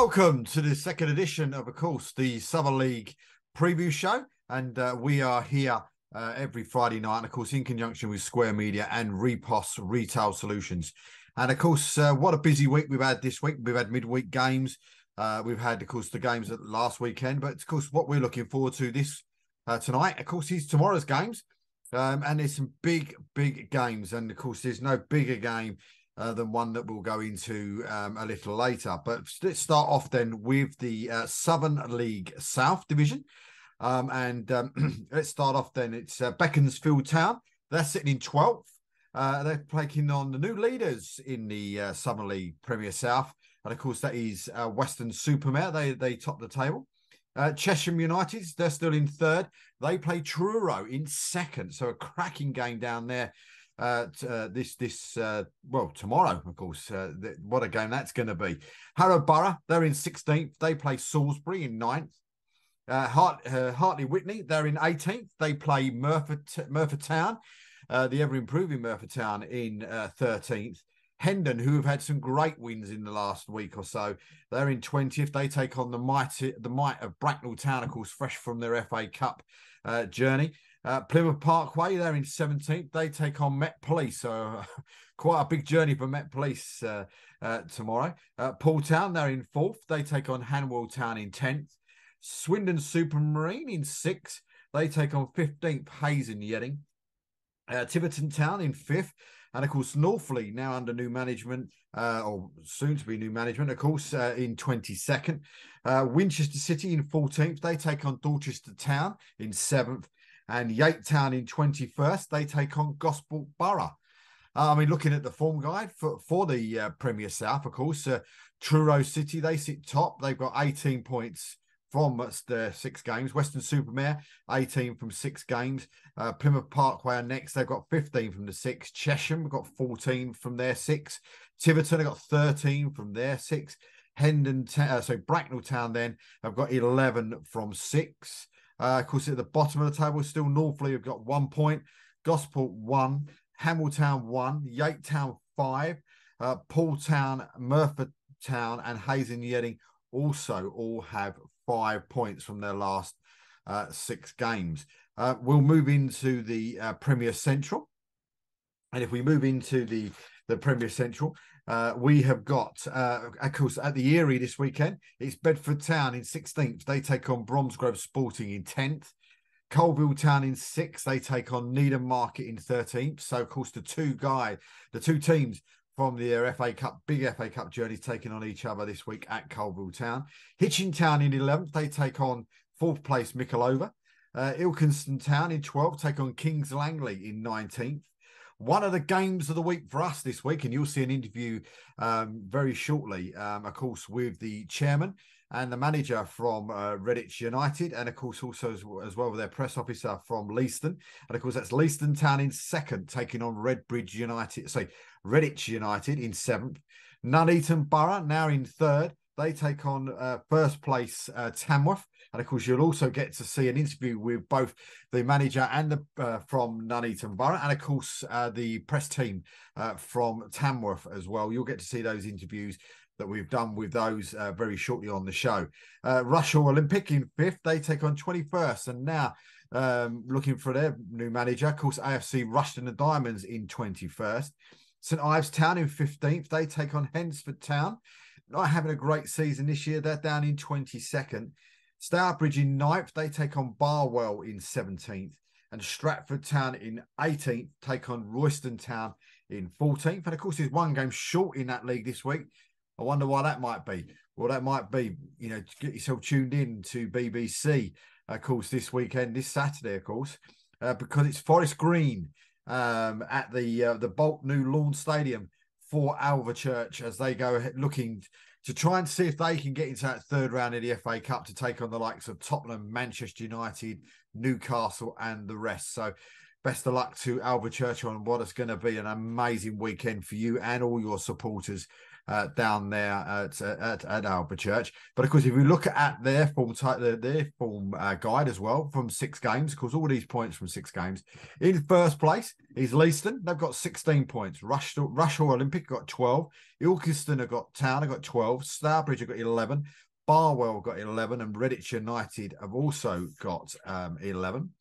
Welcome to the second edition of course, the Summer League preview show. And we are here every Friday night, and of course, in conjunction with Square Media and Repos Retail Solutions. And of course, what a busy week we've had this week. We've had midweek games. We've had, of course, the games at last weekend. But of course, what we're looking forward to this tonight, of course, is tomorrow's games. And there's some big games. And of course, there's no bigger game than one that we'll go into a little later. But let's start off then with the Southern League South Division. Let's start off then. It's Beaconsfield Town. They're sitting in 12th. They're taking on the new leaders in the Southern League Premier South. And of course, that is Weston-super-Mare. They top the table. Chesham United, they're still in third. They play Truro in second. So a cracking game down there. Tomorrow, of course. What a game that's going to be. Borough, they're in 16th. They play Salisbury in 9th. Hartley Whitney, they're in 18th. They play Merthyr Town, the ever-improving Merthyr Town, in 13th. Hendon, who have had some great wins in the last week or so, they're in 20th. They take on the might of Bracknell Town, of course, fresh from their FA Cup journey. Plymouth Parkway, they're in 17th. They take on Met Police, so quite a big journey for Met Police tomorrow. Paul Town, they're in 4th. They take on Hanwell Town in 10th. Swindon Supermarine in 6th. They take on 15th Hayes and Yedding. Tiverton Town in 5th. And, of course, Northley, now under new management, or soon to be new management, of course, in 22nd. Winchester City in 14th. They take on Dorchester Town in 7th. And Yate Town in 21st. They take on Gosport Borough. Looking at the form guide for the Premier South, of course, Truro City, they sit top. They've got 18 points from their 6 games. Weston-super-Mare, 18 from 6 games. Plymouth Parkway are next. They've got 15 from the 6. Chesham have got 14 from their 6. Tiverton have got 13 from their 6. Bracknell Town then have got 11 from 6. Of course, at the bottom of the table, still Northley have got 1 point. Gosport 1. Hamilton 1. Yate Town 5. Paul Town, Merthyr Town and Hayes and Yedding also all have 5 points from their last 6 games. We'll move into the Premier Central. And if we move into the Premier Central, we have got, of course, at the Erie this weekend, it's Bedford Town in 16th. They take on Bromsgrove Sporting in 10th. Colville Town in 6th. They take on Needham Market in 13th. So, of course, the two teams from the big FA Cup journeys taking on each other this week at Colville Town. Hitchin Town in 11th. They take on 4th place Michelova. Ilkeston Town in 12th. Take on Kings Langley in 19th. One of the games of the week for us this week, and you'll see an interview very shortly, of course, with the chairman and the manager from Redditch United, and of course also as well with their press officer from Leiston. And of course that's Leiston Town in 2nd, taking on Redditch United in 7th. Nuneaton Borough now in 3rd. They take on 1st place Tamworth. And, of course, you'll also get to see an interview with both the manager and from Nuneaton Borough and, of course, the press team from Tamworth as well. You'll get to see those interviews that we've done with those very shortly on the show. Rushall Olympic in 5th. They take on 21st. And now looking for their new manager, of course, AFC Rushton and Diamonds in 21st. St Ives Town in 15th. They take on Hensford Town. Not having a great season this year. They're down in 22nd. Stourbridge in 9th. They take on Barwell in 17th. And Stratford Town in 18th take on Royston Town in 14th. And, of course, there's one game short in that league this week. I wonder why that might be. Well, that might be, get yourself tuned in to BBC, of course, this weekend, this Saturday, of course, because it's Forest Green at the Bolt New Lawn Stadium for Alvechurch as they go ahead looking to try and see if they can get into that 3rd round of the FA Cup to take on the likes of Tottenham, Manchester United, Newcastle and the rest. So best of luck to Alvechurch on what is going to be an amazing weekend for you and all your supporters down there at Albuchurch. But of course, if we look at their form guide as well from 6 games, of course, all these points from 6 games. In first place is Leiston. They've got 16 points. Rushall Olympic got 12. Ilkeston have got Town. Have got 12. Stourbridge have got 11. Barwell got 11, and Redditch United have also got 11.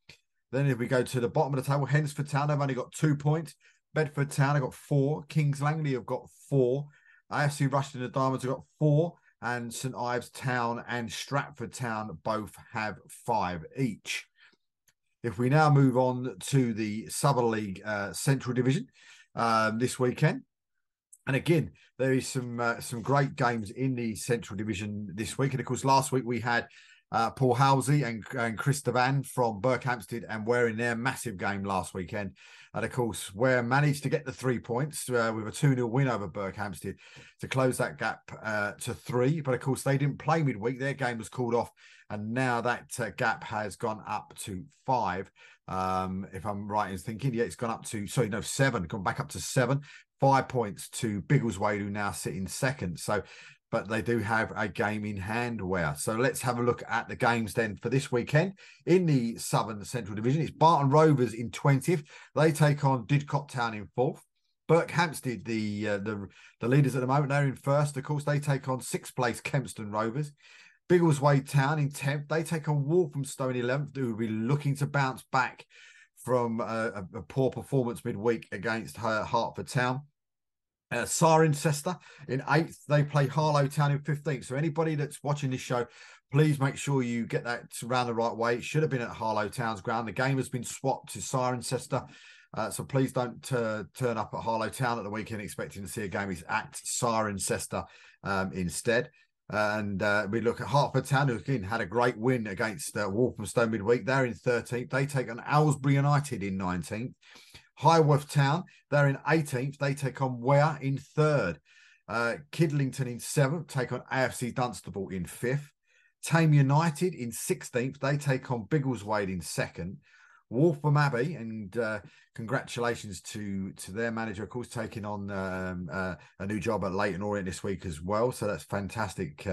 Then if we go to the bottom of the table, Hensford Town, they've only got 2 points. Bedford Town have got 4. Kings Langley have got 4. AFC Rushden and Diamonds have got 4. And St Ives Town and Stratford Town both have 5 each. If we now move on to the Southern League Central Division this weekend. And again, there is some great games in the Central Division this week. And of course, last week we had Paul Halsey and Chris Devan from Berkhamsted and Ware in their massive game last weekend. And of course, Ware managed to get the 3 points with a 2-0 win over Berkhamsted to close that gap to 3. But of course, they didn't play midweek. Their game was called off. And now that gap has gone up to 5. If I'm right in thinking, yeah, it's gone up to, 7, gone back up to 7. 5 points to Biggleswade, who now sit in second. But they do have a game in hand, Ware. So let's have a look at the games then for this weekend in the Southern Central Division. It's Barton Rovers in 20th. They take on Didcot Town in 4th. Berkhamsted, the leaders at the moment, they're in 1st. Of course, they take on 6th place Kempston Rovers. Biggleswade Town in 10th. They take on Walthamstow in 11th, who will be looking to bounce back from a poor performance midweek against Hertford Town. Cirencester in 8th. They play Harlow Town in 15th. So anybody that's watching this show, please make sure you get that around the right way. It should have been at Harlow Town's ground. The game has been swapped to Cirencester. So please don't turn up at Harlow Town at the weekend expecting to see a game. It's at Cirencester instead. And we look at Hertford Town, who again had a great win against Walthamstow midweek. They're in 13th. They take on Aylesbury United in 19th. Highworth Town, they're in 18th. They take on Ware in 3rd. Kidlington in 7th, take on AFC Dunstable in 5th. Tame United in 16th. They take on Biggleswade in 2nd. Waltham Abbey, and congratulations to their manager, of course, taking on a new job at Leyton Orient this week as well. So that's fantastic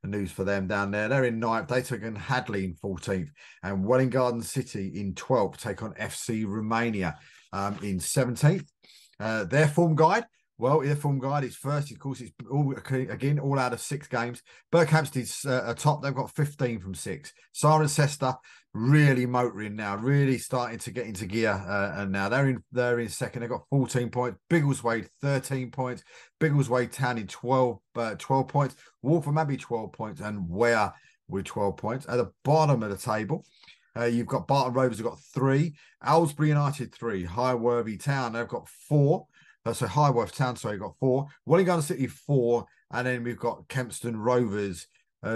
news for them down there. They're in 9th. They take on Hadley in 14th. And Welling Garden City in 12th, take on FC Romania in 17th. Their form guide, their form guide is first. Of course, it's all out of 6 games. Berkhamsted's top. They've got 15 from 6. Cirencester really motoring now, really starting to get into gear. And now they're in 2nd. They've got 14 points. Biggleswade 13 points. Biggleswade Town in 12 points. Waltham Abbey 12 points, and Ware with 12 points. At the bottom of the table, you've got Barton Rovers have got 3. Aylesbury United 3. Highworthy Town, they've got 4. So Highworth Town, got 4. Welling Garden City 4. And then we've got Kempston Rovers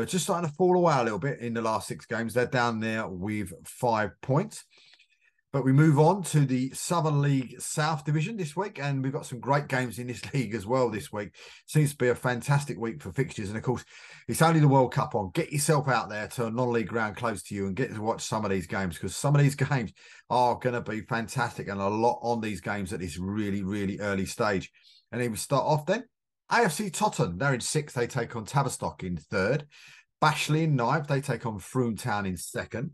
just starting to fall away a little bit in the last 6 games. They're down there with 5 points. But we move on to the Southern League South Division this week, and we've got some great games in this league as well this week. Seems to be a fantastic week for fixtures. And of course, it's only the World Cup on. Get yourself out there to a non-league ground close to you and get to watch some of these games, because some of these games are going to be fantastic, and a lot on these games at this really, really early stage. And then we start off then. AFC Totton, they're in 6th. They take on Tavistock in 3rd. Bashley in 9th. They take on Frome Town in 2nd.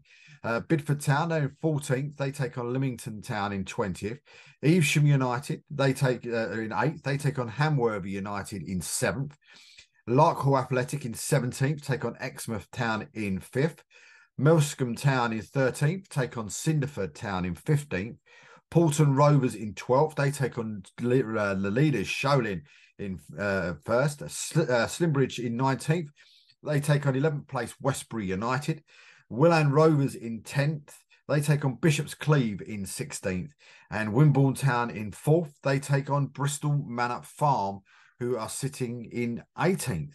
Bidford Town, they're in 14th. They take on Lymington Town in 20th. Evesham United, they take in 8th. They take on Hamworthy United in 7th. Larkhall Athletic in 17th. Take on Exmouth Town in 5th. Melscombe Town in 13th. Take on Cinderford Town in 15th. Paulton Rovers in 12th. They take on the leaders, Sholin, in 1st. Slimbridge in 19th. They take on 11th place Westbury United. Willand Rovers in 10th. They take on Bishop's Cleeve in 16th. And Wimborne Town in 4th. They take on Bristol Manor Farm, who are sitting in 18th.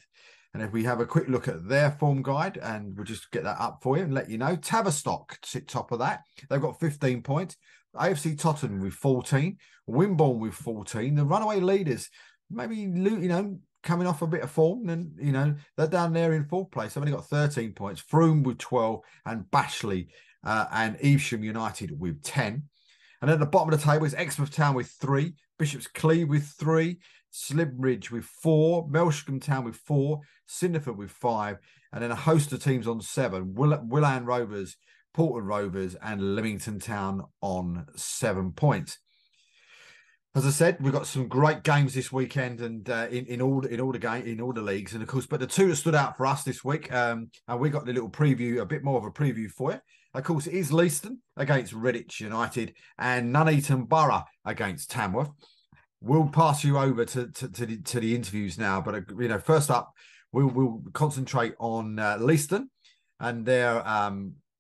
And if we have a quick look at their form guide, and we'll just get that up for you and let you know. Tavistock sit top of that. They've got 15 points. AFC Totton with 14. Wimborne with 14. The runaway leaders, maybe, coming off a bit of form, and they're down there in 4th place. They've only got 13 points. Frome with 12, and Bashley and Evesham United with 10. And at the bottom of the table is Exmouth Town with 3, Bishop's Cleeve with 3, Slimbridge with 4, Melsham Town with 4, Cinderford with 5, and then a host of teams on 7, Willan Rovers, Portland Rovers, and Leamington Town on 7 points. As I said, we've got some great games this weekend, and in all the leagues, and of course, but the two that stood out for us this week, and we got the little preview, a bit more of a preview for you. Of course, it is Leiston against Redditch United and Nuneaton Borough against Tamworth. We'll pass you over to the interviews now, but first up, we'll concentrate on Leiston and their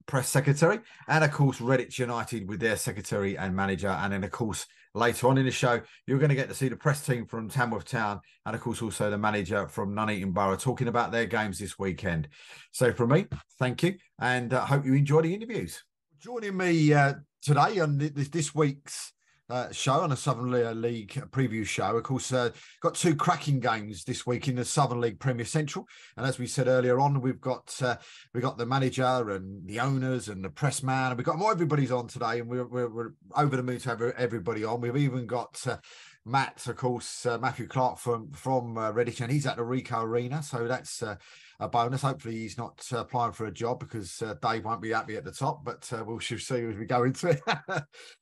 press secretary, and of course Redditch United with their secretary and manager, and then of course later on in the show you're going to get to see the press team from Tamworth Town, and of course also the manager from Nuneaton Borough talking about their games this weekend. So from me, thank you, and I hope you enjoy the interviews. Joining me today on this week's show, on a Southern League preview show. Of course, got 2 cracking games this week in the Southern League Premier Central, and as we said earlier on, we've got the manager and the owners and the press man, and we've got everybody's on today, and we're over the moon to have everybody on. We've even got Matt, of course, Matthew Clarke from Redditch, and he's at the Rico Arena, so that's a bonus. Hopefully he's not applying for a job, because Dave won't be happy at the top, but we'll see as we go into it.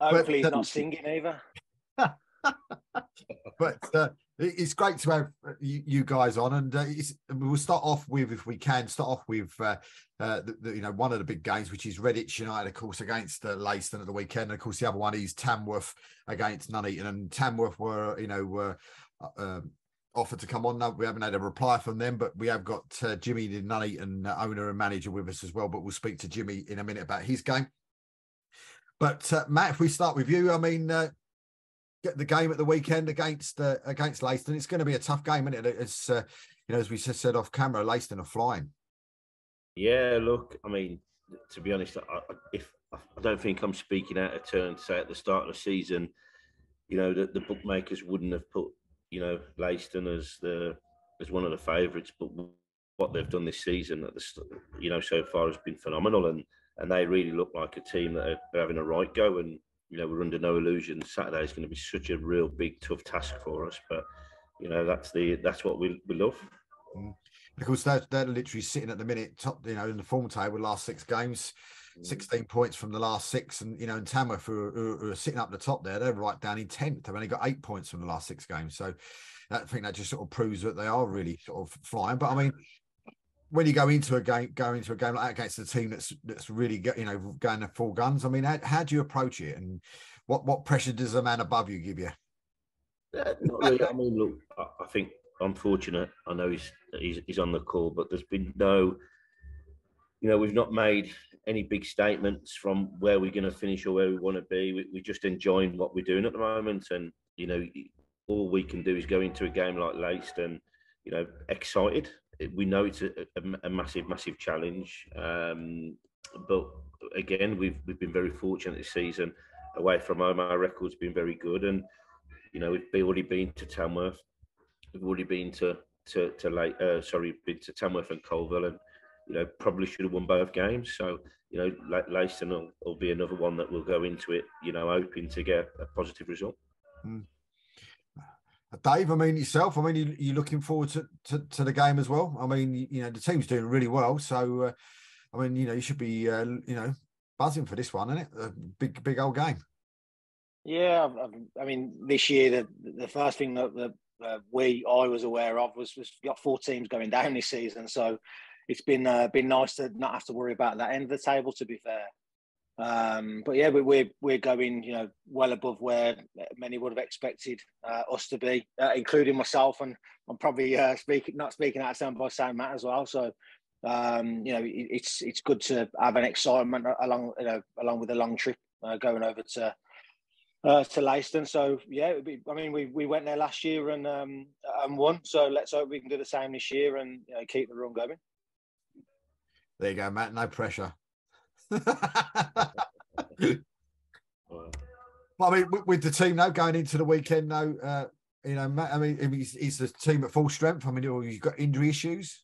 Hopefully he's not singing either. But it's great to have you guys on, and we'll start off with, if we can, one of the big games, which is Redditch United, of course, against Leiston at the weekend. And of course, the other one is Tamworth against Nuneaton, and Tamworth were offered to come on. No, we haven't had a reply from them, but we have got Jimmy, the Nuneaton owner and manager, with us as well. But we'll speak to Jimmy in a minute about his game. But Matt, if we start with you, get the game at the weekend against Leiston. It's going to be a tough game, isn't it? It's as we just said off camera, Leiston are flying. Yeah, look, to be honest, I don't think I'm speaking out of turn to say at the start of the season, that the bookmakers wouldn't have put, Leiston as one of the favourites, but what they've done this season so far has been phenomenal, and they really look like a team that are having a right go, and we're under no illusion Saturday is going to be such a real big tough task for us, but that's what we love. Of course, they're literally sitting at the minute top, in the form table, last 6 games, 16 points from the last 6, and and Tamworth, who are sitting up the top there, they're right down in 10th. They've only got 8 points from the last 6 games, so I think that just sort of proves that they are really sort of flying. But when you go into a game like that against a team that's really going to full guns, how do you approach it, and what pressure does the man above you give you? Not really. Look, I think I'm fortunate. I know he's on the call, but there's been no, we've not made any big statements from where we're going to finish or where we want to be. We're just enjoying what we're doing at the moment, and all we can do is go into a game like Leiston, excited. We know it's a massive challenge, but again, we've been very fortunate this season. Away from home, our record's been very good, and we've already been to Tamworth, we've already been to Tamworth and Colville, and probably should have won both games. So Leiston will be another one that will go into it, hoping to get a positive result. Dave, yourself, you looking forward to the game as well? The team's doing really well, so you should be buzzing for this one, isn't it? A big old game. Yeah, this year the first thing that I was aware of was got 4 teams going down this season, so it's been nice to not have to worry about that end of the table, to be fair. But yeah, we're going, well above where many would have expected us to be, including myself, and I'm probably not speaking out of turn by saying Matt as well. So it's good to have an excitement along with a long trip going over to Leiston. So yeah, we went there last year and won. So let's hope we can do the same this year and keep the run going. There you go, Matt. No pressure. With the team now going into the weekend, Matt, is the team at full strength? You've got injury issues?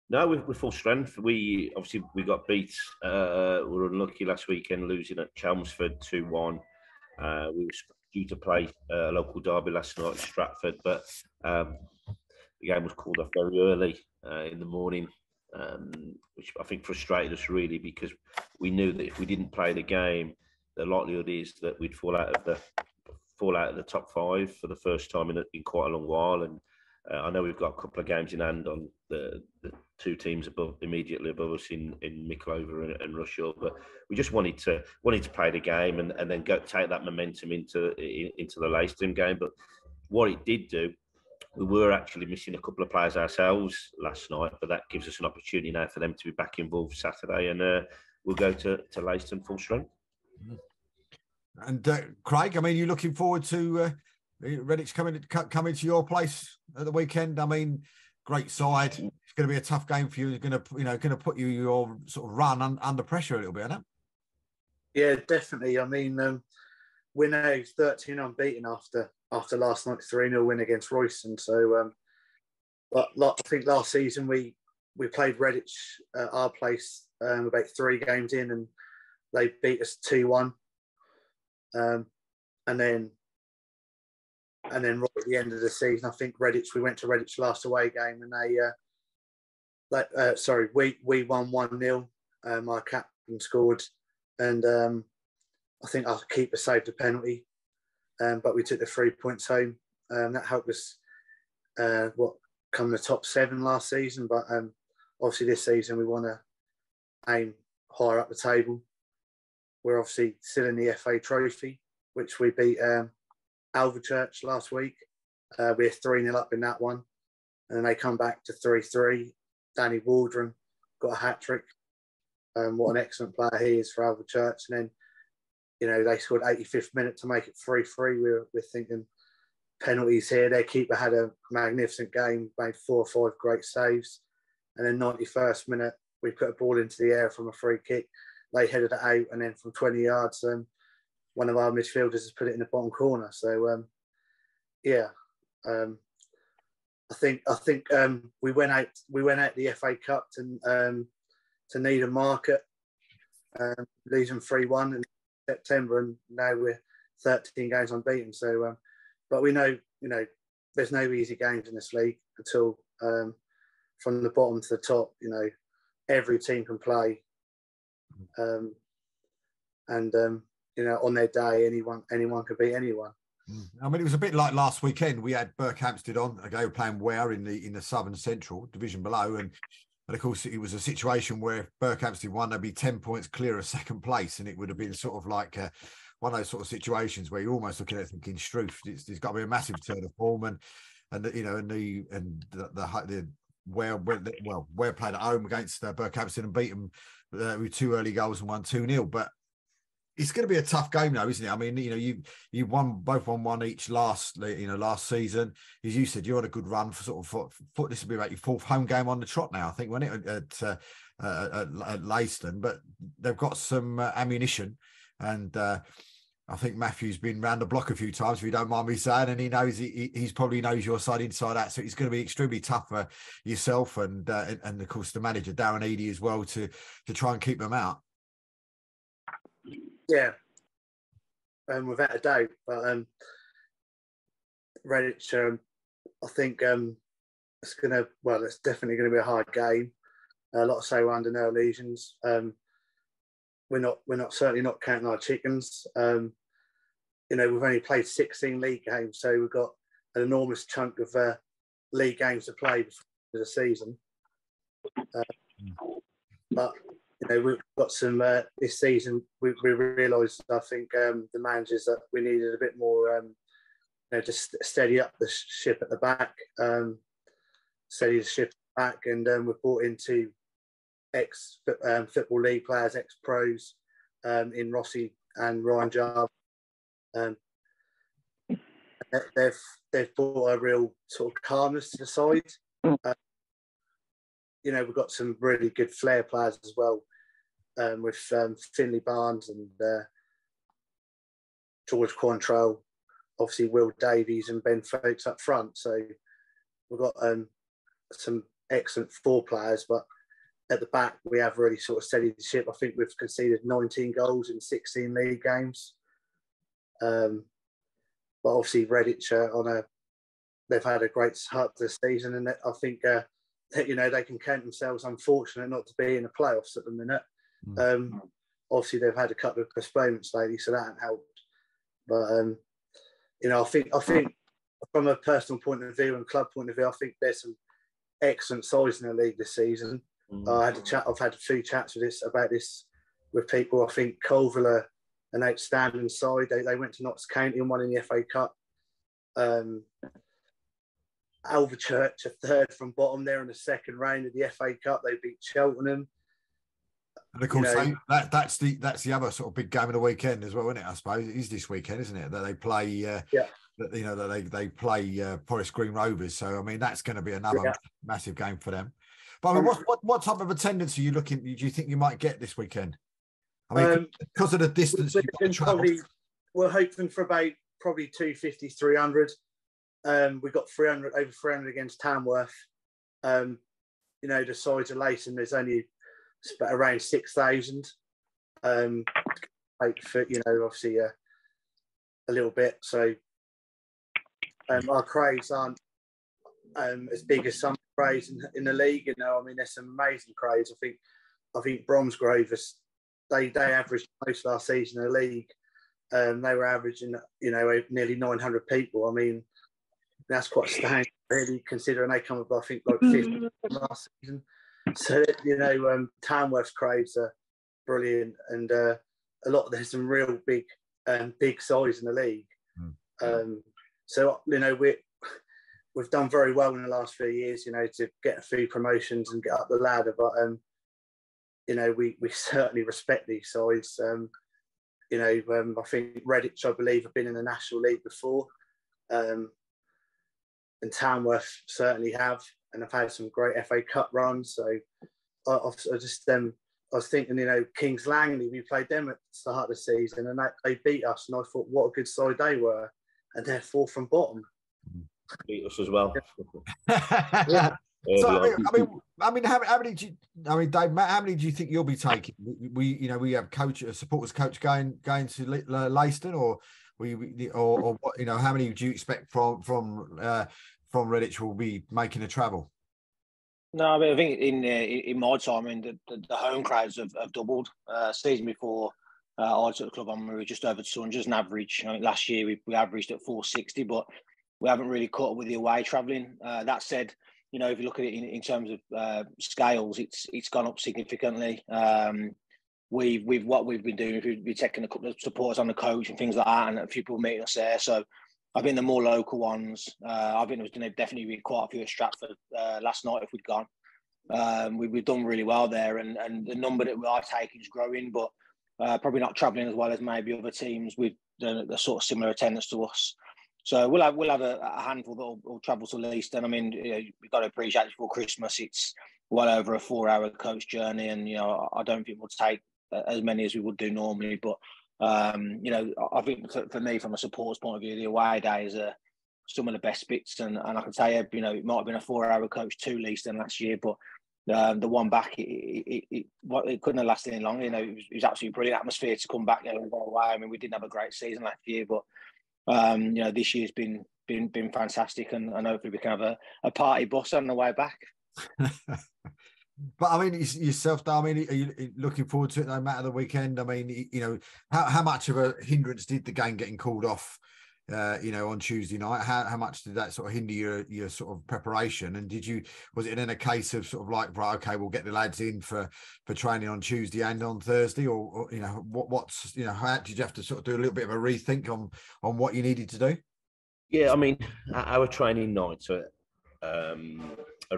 No, we're full strength. We got beat. We were unlucky last weekend, losing at Chelmsford 2-1. We were due to play a local derby last night at Stratford, but the game was called off very early in the morning, which I think frustrated us really, because we knew that if we didn't play the game, the likelihood is that we'd fall out of the top 5 for the first time in quite a long while. And I know we've got a couple of games in hand on the 2 teams immediately above us in Mickleover and Rushall, but we just wanted to play the game and then take that momentum into the Leiston game. But what it did do, we were actually missing a couple of players ourselves last night, but that gives us an opportunity now for them to be back involved Saturday, and we'll go to Leiston full strength. And Craig, I mean, you looking forward to Redditch coming to your place at the weekend? I mean, great side. It's going to be a tough game for you. It's going to put your sort of run under pressure a little bit, isn't it? Yeah, definitely. I mean, we're now 13 unbeaten after last night's 3-0 win against Royston. So, but I think last season we played Redditch at our place about 3 games in, and they beat us 2-1. And then right at the end of the season, I think we went to Redditch last away game, and we won 1-0. Our captain scored, and I think our keeper saved a penalty, but we took the 3 points home. That helped us come the top 7 last season, but obviously this season we want to aim higher up the table. We're obviously still in the FA Trophy, which we beat Alvechurch last week. We're 3-0 up in that one, and then they come back to 3-3. Danny Waldron got a hat-trick. What an excellent player he is for Alvechurch. And then, they scored 85th minute to make it 3-3. We're thinking penalties here. Their keeper had a magnificent game, made 4 or 5 great saves. And then 91st minute, we put a ball into the air from a free kick. They headed it out, and then from 20 yards, one of our midfielders has put it in the bottom corner. So, I think we went out the FA Cup to Nuneaton Market, losing 3-1 in September, and now we're 13 games unbeaten. So, but we know, there's no easy games in this league at all. From the bottom to the top, every team can play. On their day, anyone could beat anyone. I mean, it was a bit like last weekend. We had Berkhamsted on. They were playing Ware in the Southern Central division below, and of course it was a situation where if Berkhamsted won, they'd be 10 points clear of second place, and it would have been sort of like one of those sort of situations where you're almost looking at it thinking, "Struth, there's got to be a massive turn of form," and Ware played at home against Berkhamsted and beat them with 2 early goals and won 2-0. But it's going to be a tough game, though, isn't it? I mean, you both won 1 each last season. As you said, you're on a good run for this will be about your 4th home game on the trot now, I think, wasn't it, at Leiston? But they've got some ammunition, and I think Matthew's been round the block a few times, if you don't mind me saying, and he knows he's probably knows your side inside out. So it's going to be extremely tough for yourself and of course the manager Darren Eady as well to try and keep them out. Yeah, without a doubt. But Redditch, I think it's definitely going to be a hard game. A lot of say we're under no illusions. We're certainly not counting our chickens. We've only played 16 league games, so we've got an enormous chunk of league games to play before the season. But we've got some this season. We realised, I think, the managers that we needed a bit more, just steady up the ship at the back, steady the ship back, and we've brought in 2 ex-Football League players, ex-pros, in Rossi and Ryan Jarve. They've brought a real sort of calmness to the side. We've got some really good flair players as well, with Finley Barnes and George Quantrell, obviously Will Davies and Ben Folkes up front. So we've got some excellent 4 players, but at the back we have really sort of steadied the ship. I think we've conceded 19 goals in 16 league games. but obviously Redditch they've had a great start to the season, and I think that, you know, they can count themselves unfortunate not to be in the playoffs at the minute. Obviously they've had a couple of postponements lately, so that hasn't helped. But you know, I think from a personal point of view and club point of view, I think there's some excellent sides in the league this season. I've had a few chats about this with people. I think Colville are an outstanding side. They went to Notts County and won in the FA Cup. Alvechurch are third from bottom. They're in the second round of the FA Cup. They beat Cheltenham. And of course, that's the other sort of big game of the weekend as well, isn't it? I suppose it is this weekend, isn't it? That they play, that, you know, that they play Forest Green Rovers. So I mean, that's going to be another massive game for them. But I mean, what type of attendance are you looking? Do you think you might get this weekekend? I mean, because of the distance, we're hoping for about probably 250, 300. We've got over 300 against Tamworth. You know, the sides of Leiston, there's only around 6,000. For, you know, obviously a little bit. So our crowds aren't as big as some crowds in the league. You know, I mean, there's some amazing crowds. I think Bromsgrove, they averaged most last season in the league. They were averaging, you know, nearly 900 people. I mean, that's quite astounding, really, considering they come up, I think, like 50 last season. So, you know, Tamworth's crowds are brilliant, and there's some real big size in the league. So, you know, we've done very well in the last few years, you know, to get a few promotions and get up the ladder. But, you know, we certainly respect these sides. You know, I think Redditch, I believe, have been in the National League before. And Tamworth certainly have, and I've had some great FA Cup runs. So I was thinking, you know, Kings Langley, we played them at the start of the season, and they beat us, and I thought, what a good side they were, and they're fourth from bottom. Beat us as well. So I mean, how many do you, I mean, Dave, Matt, how many do you think you'll be taking? We have a supporters coach going to Leiston, or what? You know, how many do you expect from Redditch will be making a travel? No, I mean, I think in my time, I mean, the home crowds have doubled. Season before I took the club on, we were just over 200 an average. I mean, last year we averaged at 460, but we haven't really caught up with the away travelling. That said, you know, if you look at it in terms of scales, it's gone up significantly. We've what we've been doing, we've been taking a couple of supporters on the coach and things like that, and a few people meeting us there. So I think the more local ones, I think there was going to definitely be quite a few at Stratford last night if we'd gone. We've done really well there, and the number that we are taking is growing, but probably not travelling as well as maybe other teams with the sort of similar attendance to us. So we'll have a handful that will travel to Leiston. I mean, you know, we've got to appreciate before Christmas, it's well over a 4-hour coach journey, and you know, I don't think we'll take as many as we would do normally, but you know, I think for me, from a supporters point of view, the away days are some of the best bits, and I can tell you, you know, it might have been a 4-hour coach to Leiston last year, but the one back, it couldn't have lasted any longer. You know, it was absolutely brilliant atmosphere to come back, you know, away. I mean, we didn't have a great season last year, but you know, this year's been fantastic, and hopefully we can have a party bus on the way back. But I mean, yourself, I mean, are you looking forward to it no matter the weekend? I mean, you know, how much of a hindrance did the game getting called off, you know, on Tuesday night? How much did that sort of hinder your sort of preparation? And was it then a case of sort of like, right, okay, we'll get the lads in for training on Tuesday and on Thursday, or you know, what's, you know, how did you have to sort of do a little bit of a rethink on what you needed to do? Yeah, I mean, our training nights are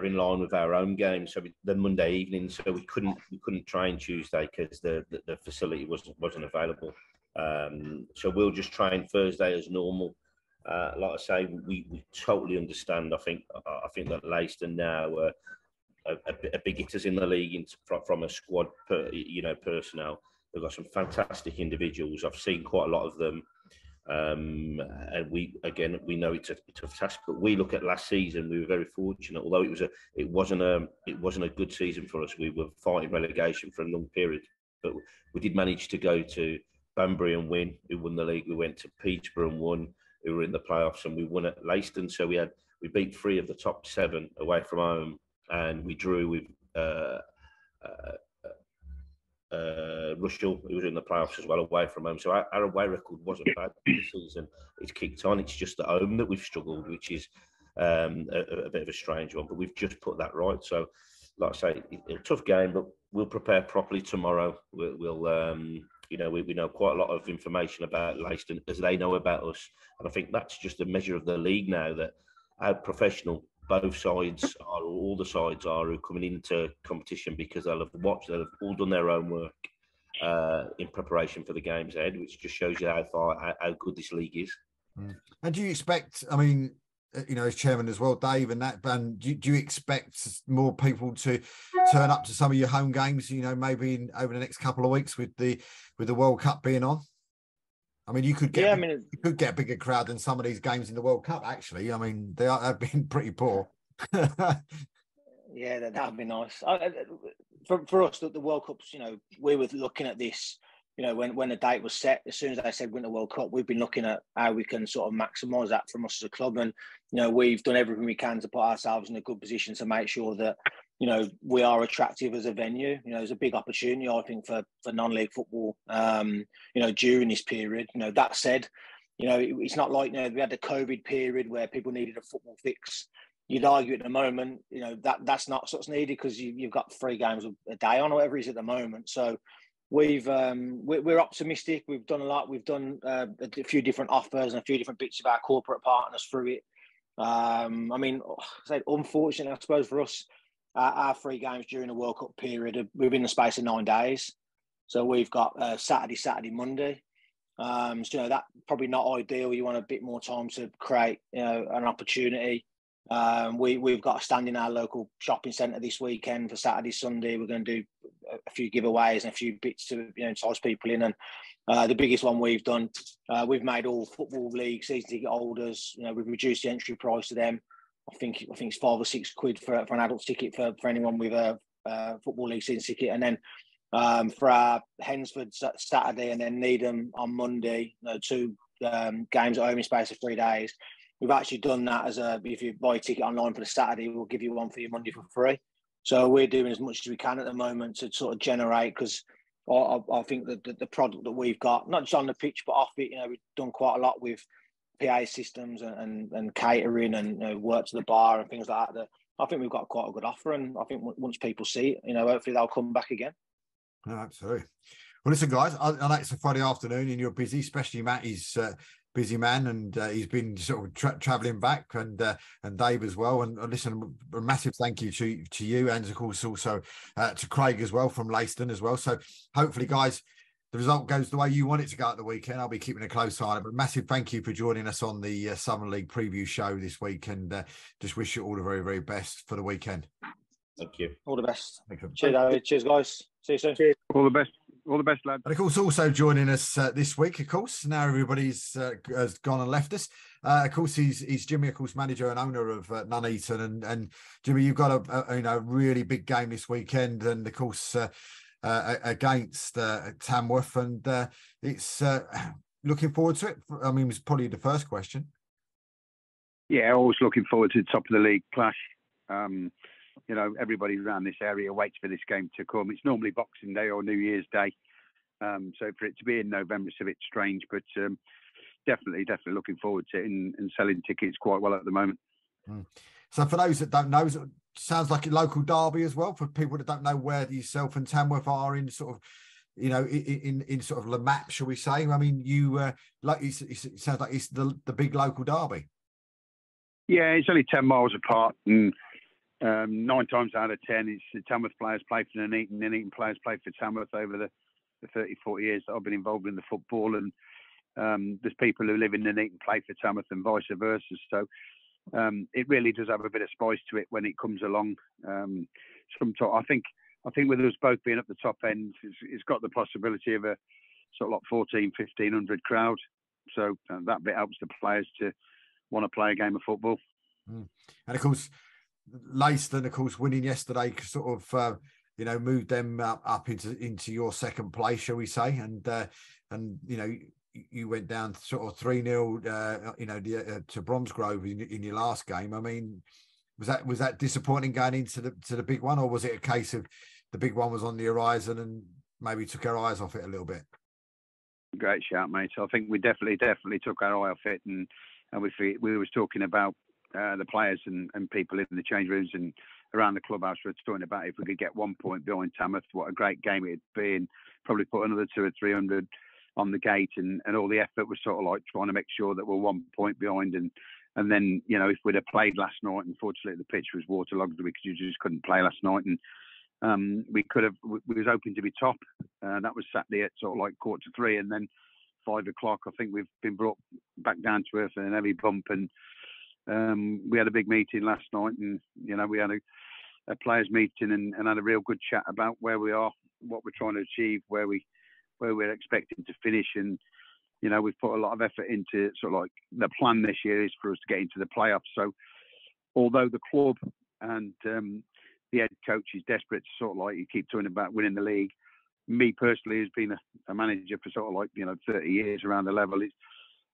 in line with our own games. So the Monday evening, so we couldn't train Tuesday because the facility wasn't available. So we'll just train Thursday as normal. Like I say, we totally understand. I think that Leiston now are big hitters in the league from a squad personnel. They've got some fantastic individuals. I've seen quite a lot of them. And we know it's a tough task, but we look at last season, we were very fortunate, although it wasn't a good season for us. We were fighting relegation for a long period, but we did manage to go to Banbury and win, who won the league. We went to Peterborough and won, who were in the playoffs, and we won at Leiston. So we beat 3 of the top 7 away from home, and we drew with Rushall, who was in the playoffs as well, away from home. So our away record wasn't bad this season. It's kicked on. It's just at home that we've struggled, which is a bit of a strange one. But we've just put that right. So, like I say, it's a tough game, but we'll prepare properly tomorrow. We'll you know, we know quite a lot of information about Leiston as they know about us. And I think that's just a measure of the league now, that how professional both sides are, or all the sides are, who are coming into competition, because they'll have all done their own work in preparation for the games ahead, which just shows you how good this league is. And do you expect, I mean, you know, as chairman as well, Dave, and that, and do you expect more people to turn up to some of your home games, you know, maybe over the next couple of weeks with the World Cup being on? I mean, you could get you could get a bigger crowd than some of these games in the World Cup, actually. I mean, they've been pretty poor. Yeah, that'd be nice. For us, the World Cups, you know, we were looking at this, you know, when the date was set, as soon as they said Winter World Cup, we've been looking at how we can sort of maximise that from us as a club. And, you know, we've done everything we can to put ourselves in a good position to make sure that, you know, we are attractive as a venue. You know, there's a big opportunity, I think, for non-league football, you know, during this period. You know, that said, you know, it's not like, you know, we had the COVID period where people needed a football fix. You'd argue at the moment, you know, that's not what's needed, because you've got 3 games a day on, or whatever it is at the moment. So we're optimistic. We've done a lot. We've done a few different offers and a few different bits of our corporate partners through it. I mean, unfortunately, I suppose for us, our 3 games during the World Cup period, we've been in the space of 9 days. So we've got Saturday, Monday. So, you know, that's probably not ideal. You want a bit more time to create, you know, an opportunity. We've got a stand in our local shopping centre this weekend for Saturday, Sunday. We're going to do a few giveaways and a few bits to, you know, entice people in. And the biggest one we've done, we've made all Football League season ticket holders, you know, we've reduced the entry price to them. I think it's £5 or £6 for an adult ticket for anyone with a Football League season ticket. And then for our Hensford Saturday and then Needham on Monday, you know, 2 games at home in space of 3 days. We've actually done that as if you buy a ticket online for the Saturday, we'll give you one for your Monday for free. So we're doing as much as we can at the moment to sort of generate, because I think that the product that we've got, not just on the pitch, but off it, you know, we've done quite a lot with PA systems and catering and, you know, work to the bar and things like that. I think we've got quite a good offer, and I think once people see it, you know, hopefully they'll come back again. No, absolutely. Well, listen, guys, I know it's a Friday afternoon and you're busy, especially Matt. He's busy man, and he's been sort of travelling back, and Dave as well. And listen, a massive thank you to you, and of course also to Craig as well from Leiston as well. So hopefully, guys, the result goes the way you want it to go at the weekend. I'll be keeping a close eye on it. But massive thank you for joining us on the Southern League preview show this week, and just wish you all the very, very best for the weekend. Thank you. All the best. Cheers, David. Cheers, guys. See you soon. Cheers. All the best. All the best, lad. And of course, also joining us this week, of course, now everybody's has gone and left us. Of course, he's Jimmy, of course, manager and owner of Nuneaton. And Jimmy, you've got a really big game this weekend, and of course against Tamworth, and it's looking forward to it. I mean, it was probably the first question. Yeah, always looking forward to the top of the league clash. You know, everybody around this area waits for this game to come. It's normally Boxing Day or New Year's Day. So for it to be in November, it's a bit strange, but definitely looking forward to it and selling tickets quite well at the moment. So for those that don't know, it sounds like a local derby as well. For people that don't know where yourself and Tamworth are in sort of, you know, in sort of the map, shall we say? I mean, you like it sounds like it's the big local derby. Yeah, it's only 10 miles apart, and 9 times out of 10, it's the Tamworth players play for Nuneaton, Nuneaton players play for Tamworth over the 30, 40 years that I've been involved in the football. And there's people who live in Nuneaton play for Tamworth and vice versa. So it really does have a bit of spice to it when it comes along. I think with us both being at the top end, it's got the possibility of a sort of like 1,500 crowd. So that bit helps the players to want to play a game of football. And of course, Leiston, of course, winning yesterday sort of, you know, moved them up into your second place, shall we say? And you know, you went down sort of 3-0, to Bromsgrove in your last game. I mean, was that disappointing going into the big one, or was it a case of the big one was on the horizon and maybe took our eyes off it a little bit? Great shout, mate. So I think we definitely took our eye off it, and we was talking about the players and people in the change rooms and around the clubhouse. We were talking about if we could get 1 point behind Tamworth, what a great game it'd be, and probably put another 200 or 300 on the gate, and all the effort was sort of like trying to make sure that we're 1 point behind, and then if we'd have played last night, unfortunately the pitch was waterlogged because you just couldn't play last night, and we was hoping to be top. That was Saturday at sort of like 2:45, and then 5 o'clock. I think we've been brought back down to earth in a heavy bump, and we had a big meeting last night, and we had a players meeting and had a real good chat about where we are, what we're trying to achieve, where we're expecting to finish, and we've put a lot of effort into sort of like the plan this year is for us to get into the playoffs. So although the club and the head coach is desperate to sort of like, you keep talking about winning the league, me personally, who's been a manager for sort of like 30 years around the level,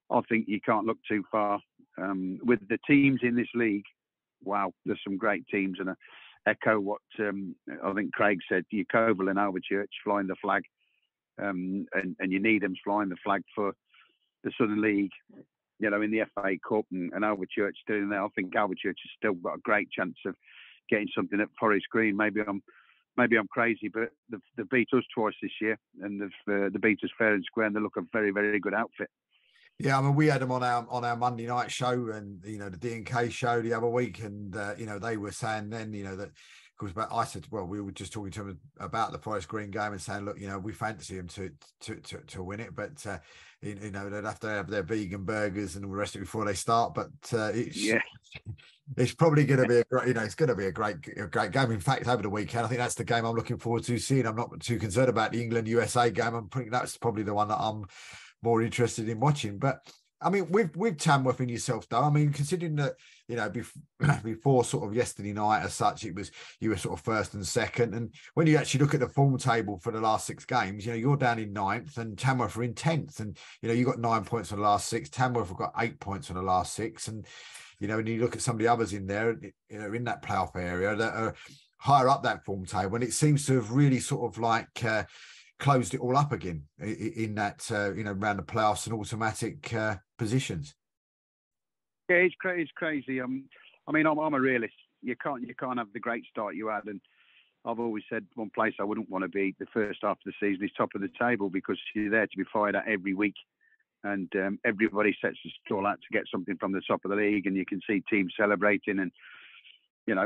I think you can't look too far with the teams in this league. Wow, there's some great teams, and I echo what I think Craig said. Yeovil and Alvechurch flying the flag, and you need them flying the flag for the Southern League, in the FA Cup, and Alvechurch doing there. I think Alvechurch has still got a great chance of getting something at Forest Green. Maybe I'm crazy, but they beat us twice this year, and they beat us fair and square, and they look a very, very good outfit. Yeah, I mean, we had them on our Monday night show, and the D&K show the other week, and they were saying then, that because I said, well, we were just talking to them about the Forest Green game and saying, look, we fancy them to win it, but they'd have to have their vegan burgers and all the rest of it before they start. But it's probably going to be a great game. In fact, over the weekend, I think that's the game I'm looking forward to seeing. I'm not too concerned about the England USA game. I'm thinking that's probably the one that I'm more interested in watching. But I mean, with Tamworth and yourself, though, I mean, considering that before sort of yesterday night as such, you were sort of first and second, and when you actually look at the form table for the last 6 games, you're down in 9th and Tamworth are in 10th, and you got 9 points on the last 6. Tamworth have got 8 points on the last 6, and when you look at some of the others in there, in that playoff area that are higher up that form table, and it seems to have really sort of like closed it all up again in that around the playoffs and automatic positions. Yeah, it's crazy. I mean, I'm a realist. You can't have the great start you had, and I've always said one place I wouldn't want to be the first half of the season is top of the table, because you're there to be fired at every week, and everybody sets the stall out to get something from the top of the league, and you can see teams celebrating, and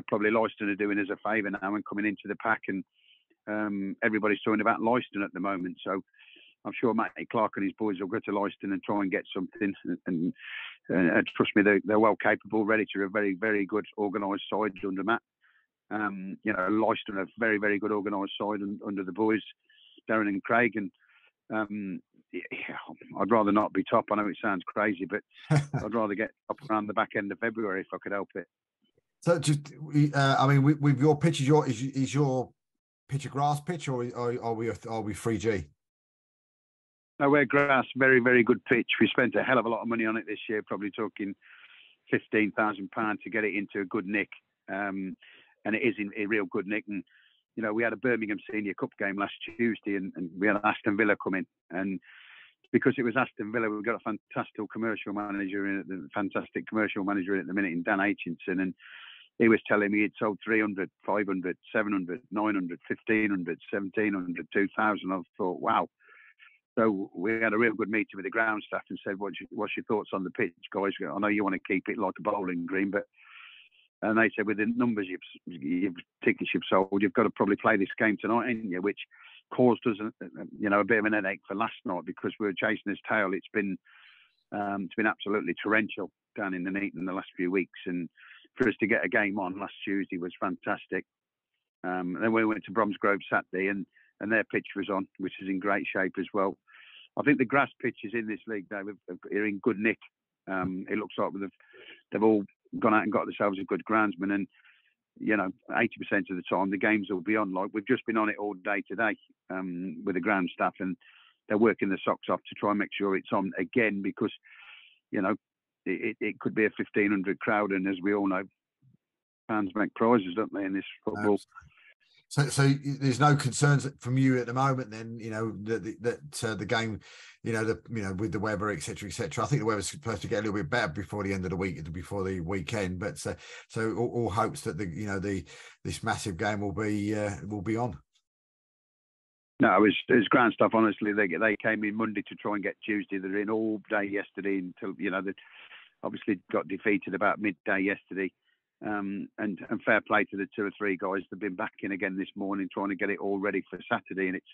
probably Leiston are doing us a favour now and coming into the pack, and everybody's talking about Leiston at the moment, so I'm sure Clarke and his boys will go to Leiston and try and get something. And trust me, they're well capable. Redditch are a very, very good organised side under Matt. Leiston are a very, very good organised side under the boys, Darren and Craig. And I'd rather not be top. I know it sounds crazy, but I'd rather get up around the back end of February if I could help it. So just, with your pitch, is your pitch a grass pitch, or are we 3G? No, we're grass, very, very good pitch. We spent a hell of a lot of money on it this year, probably talking £15,000 to get it into a good nick. And it is in a real good nick. And, we had a Birmingham Senior Cup game last Tuesday, and we had Aston Villa come in. And because it was Aston Villa, we've got a fantastic commercial manager in at the minute in Dan Aitchinson. And he was telling me he'd sold 300, 500, 700, 900, 1,500, 1,700, 2,000. I thought, wow. So we had a real good meeting with the ground staff and said, what's your thoughts on the pitch, guys? I know you want to keep it like a bowling green, and they said, with the numbers tickets you've sold, you've got to probably play this game tonight, ain't you? Which caused us, a bit of an headache for last night, because we were chasing his tail. It's been absolutely torrential down in Nuneaton in the last few weeks, and for us to get a game on last Tuesday was fantastic. Then we went to Bromsgrove Saturday, and their pitch was on, which is in great shape as well. I think the grass pitches in this league, David, are in good nick. It looks like they've all gone out and got themselves a good groundsman, and 80% of the time the games will be on. Like we've just been on it all day today with the ground staff, and they're working the socks off to try and make sure it's on again, because it could be a 1,500 crowd, and as we all know, fans make prizes, don't they, in this football? So there's no concerns from you at the moment, then, that the game, with the weather, etc., etc. I think the weather's supposed to get a little bit better before the end of the week, before the weekend. But so all hopes that this massive game will be on. No, it was grand stuff. Honestly, they came in Monday to try and get Tuesday. They're in all day yesterday until they obviously got defeated about midday yesterday. And fair play to the 2 or 3 guys. They've been back in again this morning trying to get it all ready for Saturday. And it's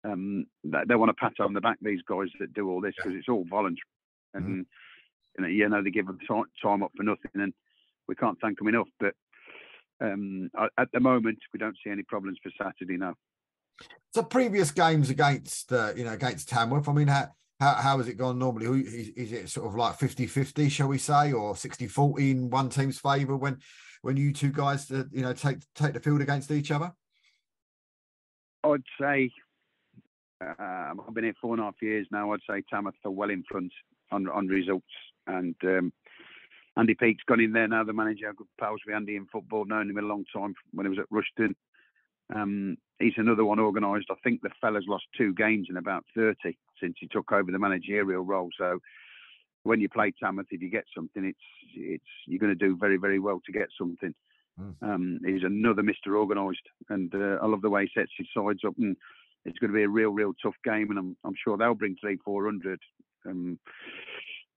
they want to pat on the back, these guys that do all this, because it's all voluntary. And they give them time up for nothing, and we can't thank them enough. But at the moment, we don't see any problems for Saturday now. So previous games against Tamworth, I mean, how has it gone normally? Is it sort of like 50-50, shall we say, or 60-40 in one team's favour when you two guys take the field against each other? I'd say I've been here 4.5 years now. I'd say Tamworth are well in front on results, and Andy Peake's gone in there now, the manager. Good pals with Andy in football, known him a long time when he was at Rushton. He's another one organised. I think the fella's lost 2 games in about 30 since he took over the managerial role. So when you play Tamworth, if you get something, it's you're going to do very, very well to get something. He's another Mr. Organised, and I love the way he sets his sides up, and it's going to be a real, real tough game, and I'm sure they'll bring 300-400.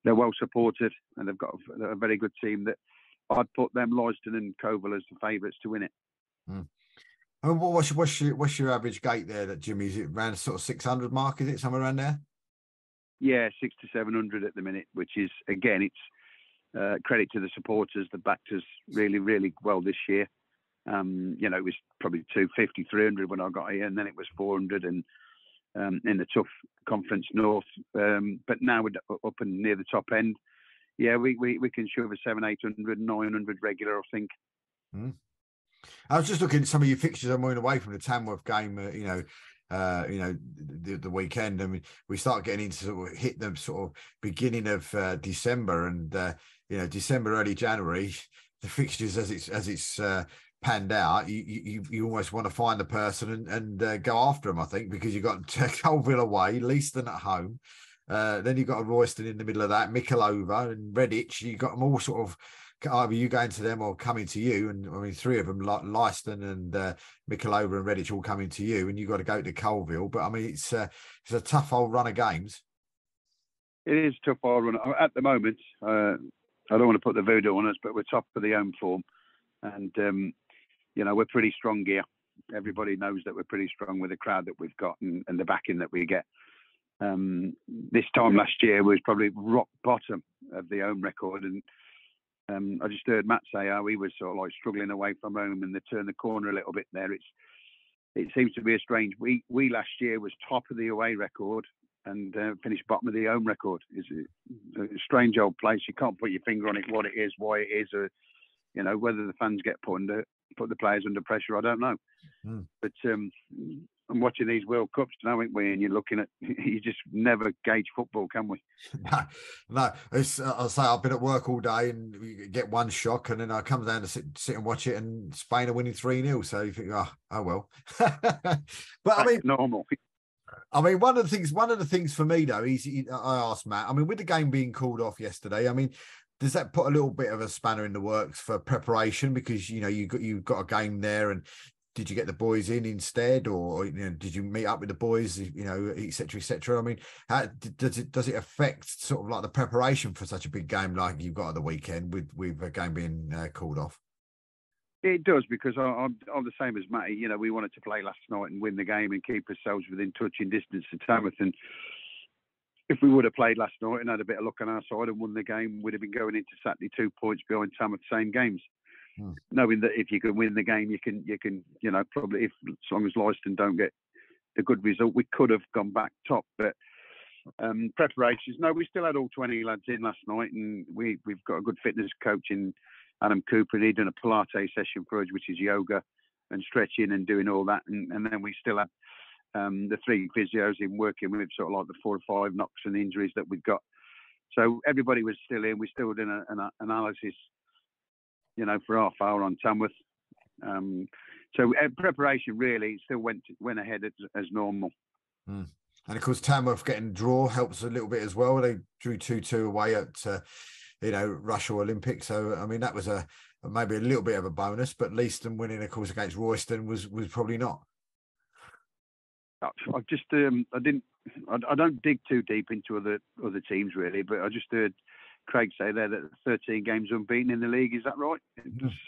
They're well supported, and they've got a very good team. That I'd put them, Leiston and Coval, as the favourites to win it. And what's your average gate there, that Jimmy? Is it around sort of 600 mark? Is it somewhere around there? Yeah, 600 to 700 at the minute, which is, again, it's credit to the supporters. The backed us really, really well this year. It was probably 250, 300 when I got here, and then it was 400 and in the tough Conference North. But now we're up and near the top end. Yeah, we can shove a 700, 800, 900 regular, I think. I was just looking at some of your fixtures. I'm moving away from the Tamworth game, the weekend. I mean, we start getting into sort of hit the sort of beginning of December, and December, early January, the fixtures as it's panned out, you almost want to find the person and go after them. I think, because you've got Colville away, Leiston at home. Then you've got a Royston in the middle of that, Michelova and Redditch. You've got them all sort of either you going to them or coming to you. And I mean, 3 of them, like Leiston and Michelova and Redditch, all coming to you, and you've got to go to Colville. But I mean, it's a tough old run of games. It is a tough old run at the moment. I don't want to put the voodoo on us, but we're top of the home form, and we're pretty strong here. Everybody knows that we're pretty strong with the crowd that we've got and the backing that we get. This time last year was probably rock bottom of the home record, and I just heard Matt say how he was sort of like struggling away from home, and they turned the corner a little bit there. It seems to be a strange. We last year was top of the away record and finished bottom of the home record. It's a strange old place. You can't put your finger on it, what it is, why it is, or whether the fans get put the players under pressure. I don't know. But I'm watching these World Cups now, aren't we? And you're looking at, you just never gauge football, can we? No. I'll say I've been at work all day and we get one shock, and then I come down to sit and watch it, and Spain are winning 3-0. So you think, oh well. But I mean, normal. I mean, one of the things for me though is, I asked Matt, I mean, with the game being called off yesterday, I mean, does that put a little bit of a spanner in the works for preparation? Because you've got a game there, and did you get the boys in instead, or did you meet up with the boys, et cetera, et cetera? I mean, how does it affect sort of like the preparation for such a big game like you've got at the weekend with a game being called off? It does, because I'm the same as Matty. We wanted to play last night and win the game and keep ourselves within touching distance to Tamworth. And if we would have played last night and had a bit of luck on our side and won the game, we'd have been going into Saturday 2 points behind Tamworth, same games. Knowing that if you can win the game, you can probably, if as long as Leiston don't get the good result, we could have gone back top. But preparations, no, we still had all 20 lads in last night, and we've got a good fitness coach in Adam Cooper, and he'd done a Pilates session for us, which is yoga and stretching and doing all that, and then we still had the 3 physios in working with sort of like the 4 or 5 knocks and injuries that we've got. So everybody was still in. We still did an analysis, for half hour on Tamworth. So preparation really still went ahead as normal. Mm. And of course, Tamworth getting a draw helps a little bit as well. They drew 2-2 away at Russia Olympic. So I mean that was maybe a little bit of a bonus. But Leiston winning, of course, against Royston was probably not. I just I don't dig too deep into other teams really, but I just heard Craig say there that 13 games unbeaten in the league. Is that right?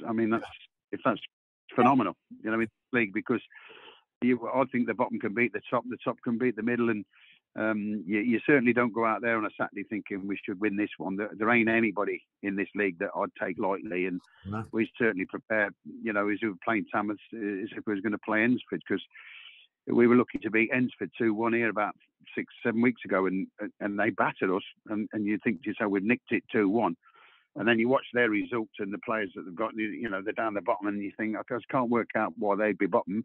I mean that's phenomenal, in the league, because I think the bottom can beat the top can beat the middle, and you certainly don't go out there on a Saturday thinking we should win this one. There ain't anybody in this league that I'd take lightly, and we certainly prepared, as we were playing Tamworth, as if we was going to play Ensford, because we were lucky to beat Ensford 2-1 here about 6-7 weeks ago, and they battered us, and you think to yourself, we've nicked it 2-1. And then you watch their results and the players that they've got, they're down the bottom, and you think, I just can't work out why they'd be bottom.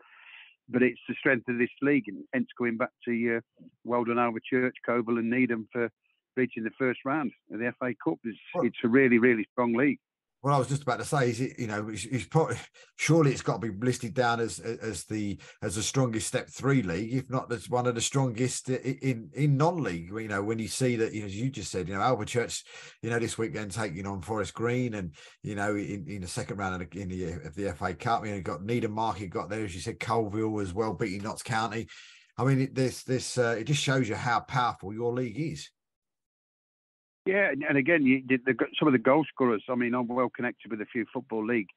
But it's the strength of this league, and hence going back to Weldon over Church, Coble and Needham for reaching the first round of the FA Cup. It's a really, really strong league. Well, I was just about to say, is it? It's probably, surely it's got to be listed down as the strongest Step 3 league, if not as one of the strongest in non-league. When you see that, as you just said, Alvechurch, this weekend taking on Forest Green, and in the second round of the FA Cup, you got Needham Market got there, as you said, Colville as well, beating Notts County. I mean, it just shows you how powerful your league is. Yeah, and again, some of the goal scorers. I mean, I'm well connected with a few Football League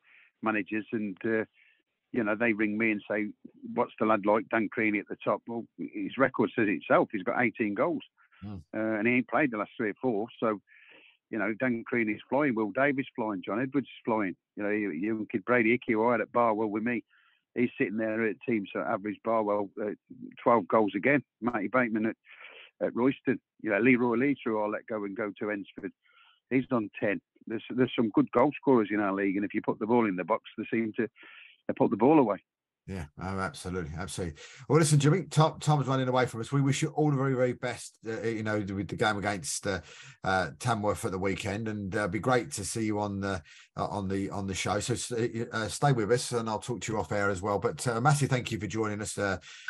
managers, and they ring me and say, "What's the lad like, Dan Creaney at the top?" Well, his record says it itself. He's got 18 goals, and he ain't played the last 3 or 4. So, Dan Creaney's flying. Will Davis flying. John Edwards is flying. Young kid Brady Hickey, who I had at Barwell with me, he's sitting there at teams that average Barwell 12 goals again. Matty Bateman at Royston, Leroy Lee, who I'll let go to Ensford, he's done 10. There's some good goal scorers in our league, and if you put the ball in the box, they seem to put the ball away. Yeah, absolutely. Well, listen, Jimmy, time's running away from us. We wish you all the very, very best, with the game against Tamworth at the weekend, and it'd be great to see you on the show. So stay with us, and I'll talk to you off air as well. But massive thank you for joining us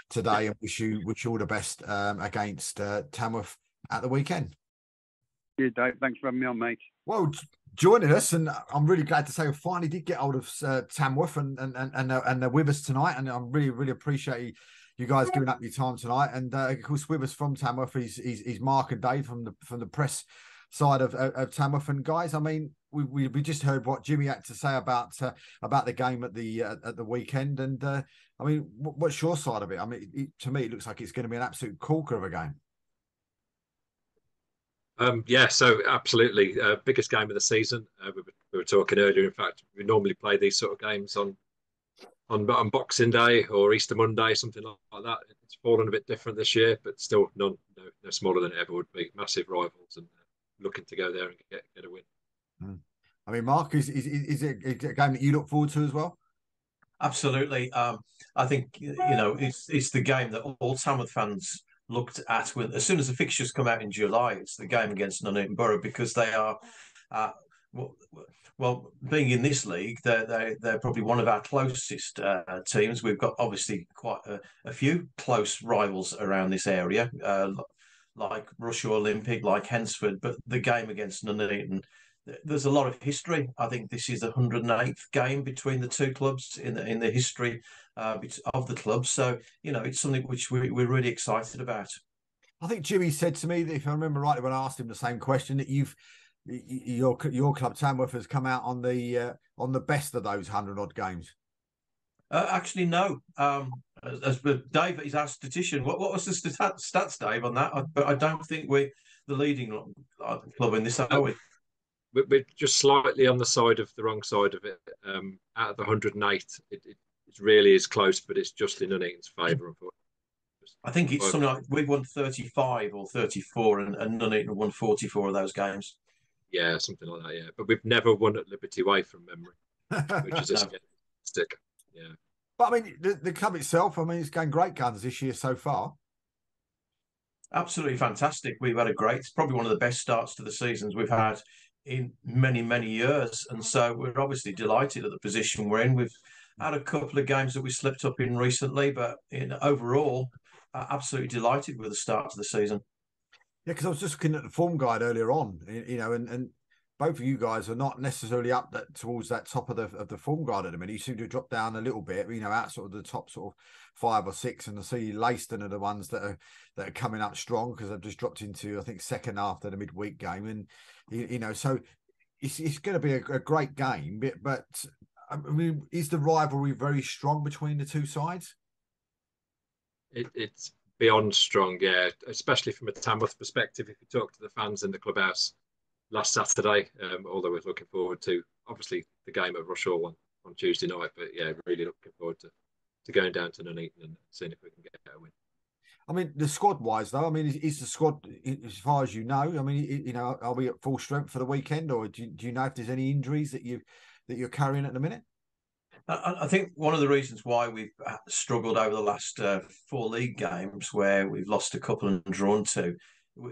today, and wish you all the best against Tamworth at the weekend. Yeah, Dave. Thanks for having me on, mate. Well, joining us, and I'm really glad to say we finally did get hold of Tamworth, and they're with us tonight, and I'm really, really appreciate you guys giving up your time tonight. And of course, with us from Tamworth is Mark and Dave from the press side of Tamworth. And guys, I mean, we just heard what Jimmy had to say about the game at the weekend, and I mean, what's your side of it? I mean, to me, it looks like it's going to be an absolute corker of a game. Yeah, so absolutely. Biggest game of the season. We were talking earlier. In fact, we normally play these sort of games on Boxing Day or Easter Monday, something like that. It's fallen a bit different this year, but still no smaller than it ever would be. Massive rivals, and looking to go there and get a win. I mean, Mark, is it a game that you look forward to as well? Absolutely. I think it's the game that all Tamworth fans looked at as soon as the fixtures come out in July. It's the game against Nuneaton Borough, because they are well, being in this league, they're probably one of our closest teams. We've got obviously quite a few close rivals around this area, like Russia Olympic, like Hensford, but the game against Nuneaton, there's a lot of history. I think this is the 108th game between the two clubs in the history of the club. So, it's something which we're really excited about. I think Jimmy said to me that, if I remember rightly, when I asked him the same question, that your club Tamworth has come out on the best of those 100-odd games. Actually, no. As Dave is our statistician. What was the stats, Dave, on that? But I don't think we're the leading club in this, are we? We're just slightly on the wrong side of it. Out of the 108, it really is close, but it's just in Nuneaton's favour, unfortunately. I think it's something like we've won 35 or 34, and Nuneaton won 44 of those games. Yeah, something like that, yeah. But we've never won at Liberty Way from memory, which is a stick. Yeah. But I mean, the club itself, I mean, it's going great guns this year so far. Absolutely fantastic. We've had it's probably one of the best starts to the seasons we've had in many, many years. And so we're obviously delighted at the position we're in. We've had a couple of games that we slipped up in recently, but overall, absolutely delighted with the start to the season. Yeah, because I was just looking at the form guide earlier on, and both of you guys are not necessarily up towards that top of the form guide at the minute. You seem to drop down a little bit, out sort of the top sort of 5 or 6, and I see Leiston are the ones that are coming up strong because they've just dropped into, I think, second after the midweek game, and so it's going to be a great game. But I mean, is the rivalry very strong between the two sides? It's beyond strong, yeah, especially from a Tamworth perspective. If you talk to the fans in the clubhouse last Saturday, although we're looking forward to, obviously, the game at Rushaw on Tuesday night, but yeah, really looking forward to going down to Nuneaton and seeing if we can get a win. I mean, the squad-wise, though, I mean, is the squad, as far as you know, I mean, are we at full strength for the weekend, or do you know if there's any injuries that you're carrying at the minute? I think one of the reasons why we've struggled over the last 4 league games, where we've lost a couple and drawn 2,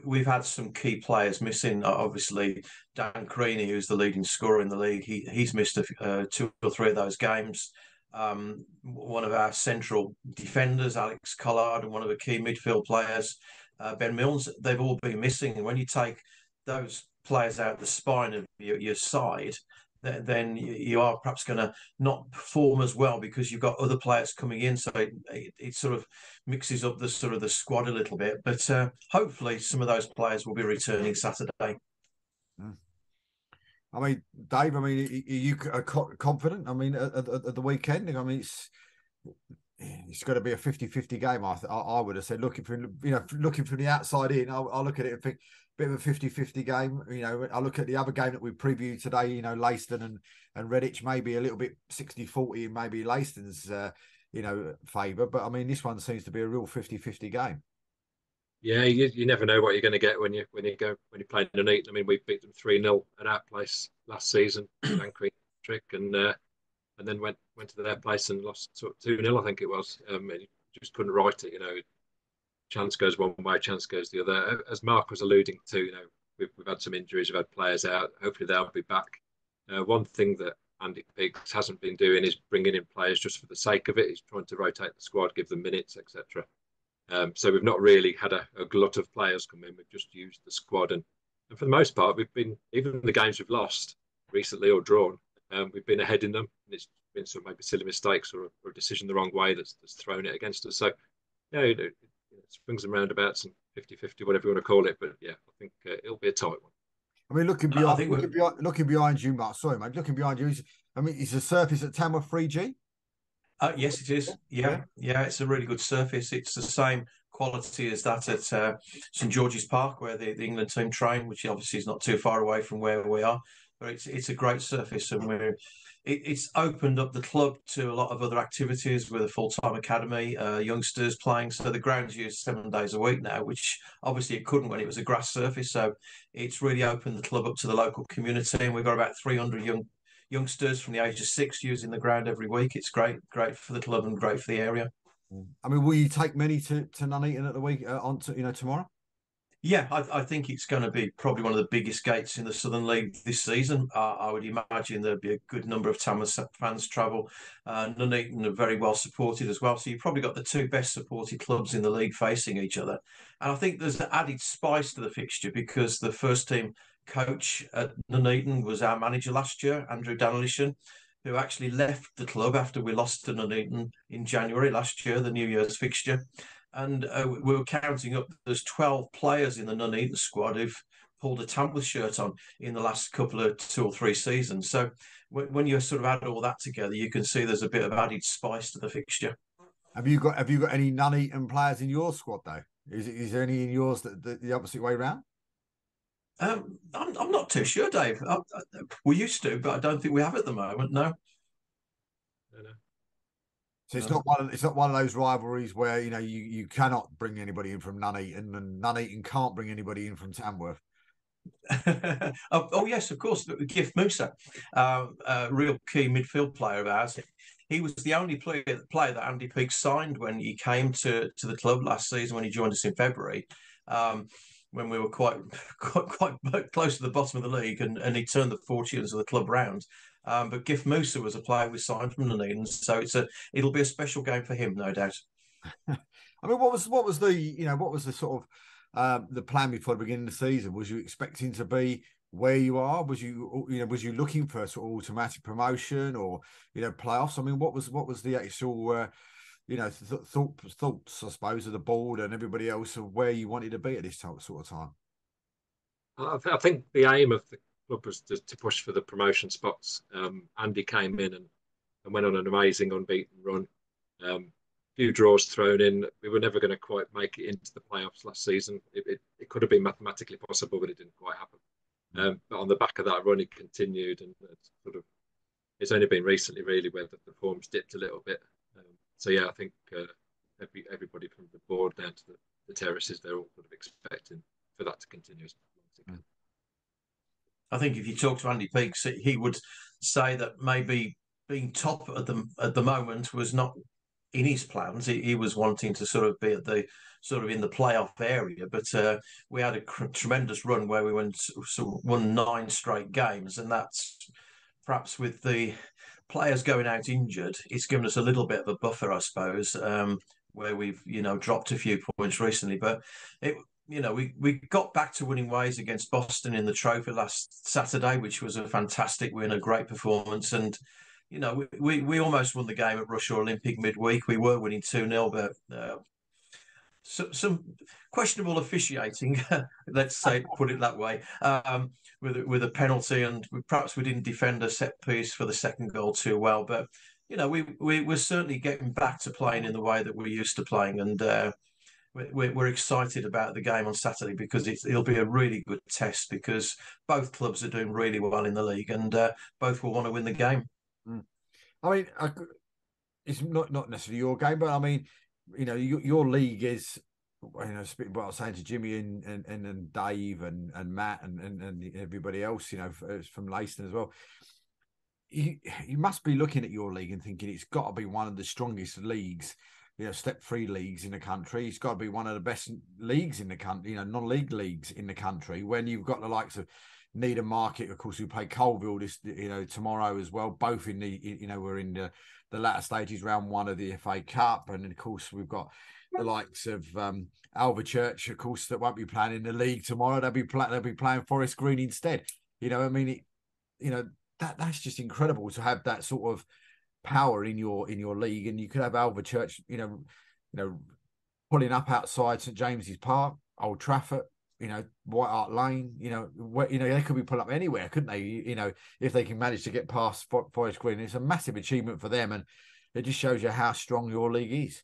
we've had some key players missing. Obviously, Dan Creaney, who's the leading scorer in the league, he's missed 2 or 3 of those games. One of our central defenders, Alex Collard, and one of the key midfield players, Ben Milnes, they've all been missing. And when you take those players out the spine of your side, then you are perhaps going to not perform as well because you've got other players coming in. So it sort of mixes up the squad a little bit. But hopefully some of those players will be returning Saturday. I mean, Dave, I mean, are you confident? I mean, at the weekend, I mean, it's going to be a 50-50 game. I would have said, looking from the outside in, I'll look at it and think, bit of a 50-50 game. I look at the other game that we previewed today, Leiston and Redditch, maybe a little bit 60-40 in maybe Leiston's, favour. But, I mean, this one seems to be a real 50-50 game. Yeah, you never know what you're going to get when you play Nuneaton. I mean, we beat them 3-0 at our place last season, trick, and then went to their place and lost 2-0, I think it was. Just couldn't write it, Chance goes one way, chance goes the other. As Mark was alluding to, we've had some injuries, we've had players out. Hopefully they'll be back. One thing that Andy Biggs hasn't been doing is bringing in players just for the sake of it. He's trying to rotate the squad, give them minutes, etc. So we've not really had a glut of players come in. We've just used the squad, and for the most part, we've been, even the games we've lost recently or drawn, we've been ahead in them, and it's been some maybe silly mistakes or a decision the wrong way that's thrown it against us. So it swings and roundabouts and 50-50, whatever you want to call it. But yeah, I think it'll be a tight one. I mean, looking behind you, Mark. Sorry, mate. Looking behind you, is the surface at Tamworth 3G? Yes, it is. Yeah, it's a really good surface. It's the same quality as that at St George's Park, where the England team train, which obviously is not too far away from where we are. But it's a great surface, and it's opened up the club to a lot of other activities with a full-time academy, youngsters playing. So the ground's used 7 days a week now, which obviously it couldn't when it was a grass surface. So it's really opened the club up to the local community, and we've got about 300 youngsters from the age of 6 using the ground every week. It's great for the club and great for the area. I mean, will you take many to Nuneaton at the week tomorrow? Yeah, I think it's going to be probably one of the biggest gates in the Southern League this season. I would imagine there'll be a good number of Tamworth fans travel. Nuneaton are very well supported as well. So you've probably got the 2 best supported clubs in the league facing each other. And I think there's an added spice to the fixture because the first team coach at Nuneaton was our manager last year, Andrew Ginnelly, who actually left the club after we lost to Nuneaton in January last year, the New Year's fixture. And we were counting up, there's 12 players in the Nuneaton squad who've pulled a Tamworth shirt on in the last couple of 2 or 3 seasons. So when you sort of add all that together, you can see there's a bit of added spice to the fixture. Have you got any Nuneaton players in your squad though? Is there any in yours that the opposite way around? I'm not too sure, Dave. We used to, but I don't think we have at the moment. No. So it's not one of those rivalries where you cannot bring anybody in from Nuneaton, and Nuneaton can't bring anybody in from Tamworth. Oh yes, of course. Gift Musa, a real key midfield player of ours. he was the only player that Andy Peake signed when he came to the club last season when he joined us in February. When we were quite close to the bottom of the league, and he turned the fortunes of the club round. But Giff Musa was a player we signed from Nuneaton, so it'll be a special game for him, no doubt. I mean, what was the sort of the plan before the beginning of the season? Was you expecting to be where you are? Was you looking for a sort of automatic promotion or playoffs? I mean, what was the actual thoughts, I suppose, of the board and everybody else of where you wanted to be at this sort of time? I think the aim of the club was to push for the promotion spots. Andy came in and went on an amazing unbeaten run. Few draws thrown in. We were never going to quite make it into the playoffs last season. It could have been mathematically possible, but it didn't quite happen. But on the back of that run, it continued, and it's only been recently really where the form's dipped a little bit. So yeah, I think everybody from the board down to the terraces, they're all sort of expecting for that to continue. I think if you talk to Andy Peake, he would say that maybe being top at the moment was not in his plans. He was wanting to sort of be at the sort of in the playoff area, but we had a tremendous run where we won 9 straight games, and that's perhaps with the players going out injured, it's given us a little bit of a buffer, I suppose, where we've dropped a few points recently, but we got back to winning ways against Boston in the trophy last Saturday, which was a fantastic win, a great performance, and we almost won the game at Russia Olympic midweek. We were winning 2-0, but some questionable officiating, let's say, put it that way, with a penalty, and perhaps we didn't defend a set piece for the second goal too well. But we're certainly getting back to playing in the way that we're used to playing, and we're excited about the game on Saturday because it'll be a really good test because both clubs are doing really well in the league, and both will want to win the game. I mean, it's not necessarily your game, but I mean, your league is, what I was saying to Jimmy and Dave and Matt and everybody else, from Leiston as well. You must be looking at your league and thinking it's got to be one of the strongest leagues, step 3 leagues in the country. It's got to be one of the best leagues in the country, non-league leagues in the country. When you've got the likes of Needham Market, of course, we play Colville tomorrow as well. Both in we're in the latter stages, round 1 of the FA Cup, and of course we've got the likes of Alvechurch, of course, that won't be playing in the league tomorrow. They'll be playing Forest Green instead. That's just incredible to have that sort of power in your league, and you could have Alvechurch, pulling up outside St James's Park, Old Trafford, White Hart Lane, they could be put up anywhere, couldn't they? If they can manage to get past Forest Green, it's a massive achievement for them, and it just shows you how strong your league is.